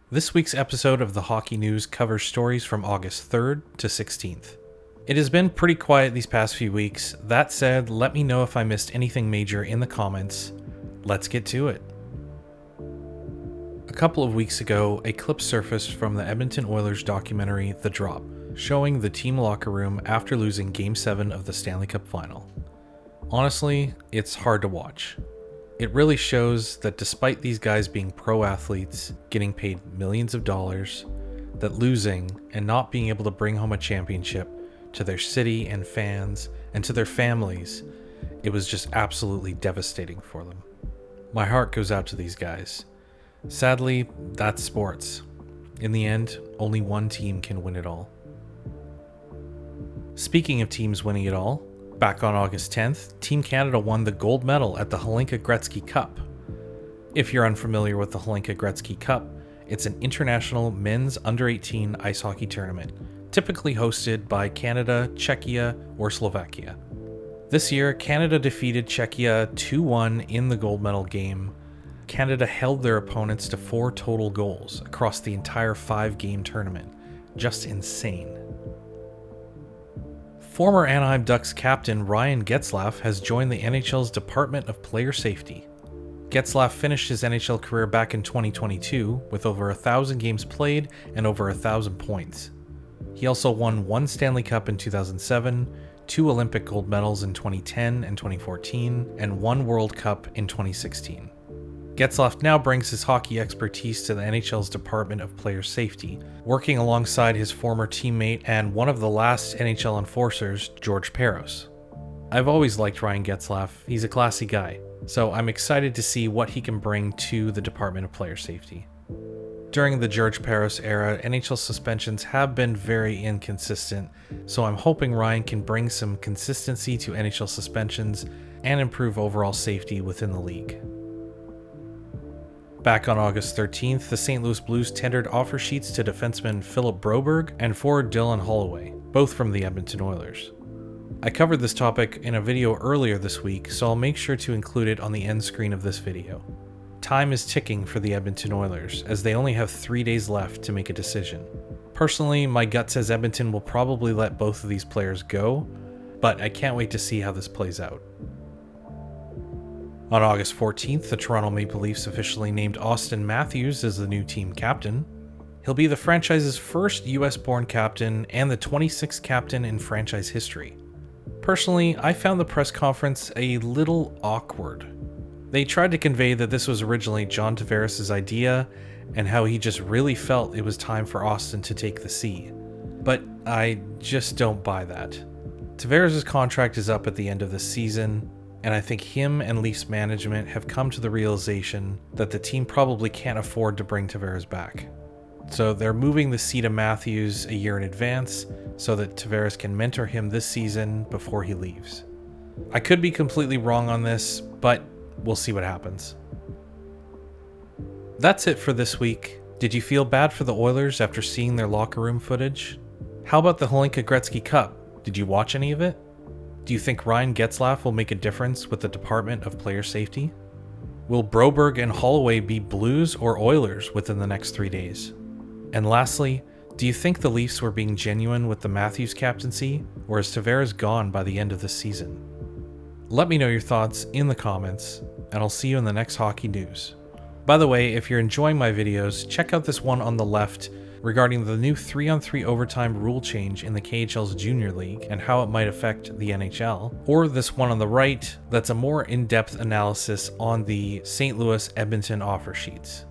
This week's episode of the Hockey News covers stories from August 3rd to 16th. It has been pretty quiet these past few weeks. That said, let me know if I missed anything major in the comments. Let's get to it. A couple of weeks ago, a clip surfaced from the Edmonton Oilers documentary The Drop, showing the team locker room after losing Game 7 of the Stanley Cup Final. Honestly, it's hard to watch. It really shows that despite these guys being pro athletes, getting paid millions of dollars, that losing and not being able to bring home a championship to their city and fans and to their families, it was just absolutely devastating for them. My heart goes out to these guys. Sadly, that's sports. In the end, only one team can win it all. Speaking of teams winning it all, back on August 10th, Team Canada won the gold medal at the Hlinka-Gretzky Cup. If you're unfamiliar with the Hlinka-Gretzky Cup, it's an international men's under-18 ice hockey tournament, typically hosted by Canada, Czechia, or Slovakia. This year, Canada defeated Czechia 2-1 in the gold medal game. Canada held their opponents to 4 total goals across the entire 5-game tournament. Just insane. Former Anaheim Ducks captain Ryan Getzlaf has joined the NHL's Department of Player Safety. Getzlaf finished his NHL career back in 2022 with over 1,000 games played and over 1,000 points. He also won 1 Stanley Cup in 2007, 2 Olympic gold medals in 2010 and 2014, and 1 World Cup in 2016. Getzlaf now brings his hockey expertise to the NHL's Department of Player Safety, working alongside his former teammate and one of the last NHL enforcers, George Parros. I've always liked Ryan Getzlaf. He's a classy guy, so I'm excited to see what he can bring to the Department of Player Safety. During the George Parros era, NHL suspensions have been very inconsistent, so I'm hoping Ryan can bring some consistency to NHL suspensions and improve overall safety within the league. Back on August 13th, the St. Louis Blues tendered offer sheets to defenseman Philip Broberg and forward Dylan Holloway, both from the Edmonton Oilers. I covered this topic in a video earlier this week, so I'll make sure to include it on the end screen of this video. Time is ticking for the Edmonton Oilers, as they only have 3 days left to make a decision. Personally, my gut says Edmonton will probably let both of these players go, but I can't wait to see how this plays out. On August 14th, the Toronto Maple Leafs officially named Auston Matthews as the new team captain. He'll be the franchise's first US-born captain and the 26th captain in franchise history. Personally, I found the press conference a little awkward. They tried to convey that this was originally John Tavares' idea and how he just really felt it was time for Auston to take the C. But I just don't buy that. Tavares' contract is up at the end of the season, and I think him and Leafs management have come to the realization that the team probably can't afford to bring Tavares back. So they're moving the C to Matthews a year in advance so that Tavares can mentor him this season before he leaves. I could be completely wrong on this, but we'll see what happens. That's it for this week. Did you feel bad for the Oilers after seeing their locker room footage? How about the Hlinka-Gretzky Cup? Did you watch any of it? Do you think Ryan Getzlaf will make a difference with the Department of Player Safety? Will Broberg and Holloway be Blues or Oilers within the next 3 days? And lastly, do you think the Leafs were being genuine with the Matthews captaincy, or is Tavares gone by the end of the season? Let me know your thoughts in the comments, and I'll see you in the next Hockey News. By the way, if you're enjoying my videos, check out this one on the left regarding the new 3-on-3 overtime rule change in the KHL's Junior League and how it might affect the NHL, or this one on the right that's a more in-depth analysis on the St. Louis Edmonton offer sheets.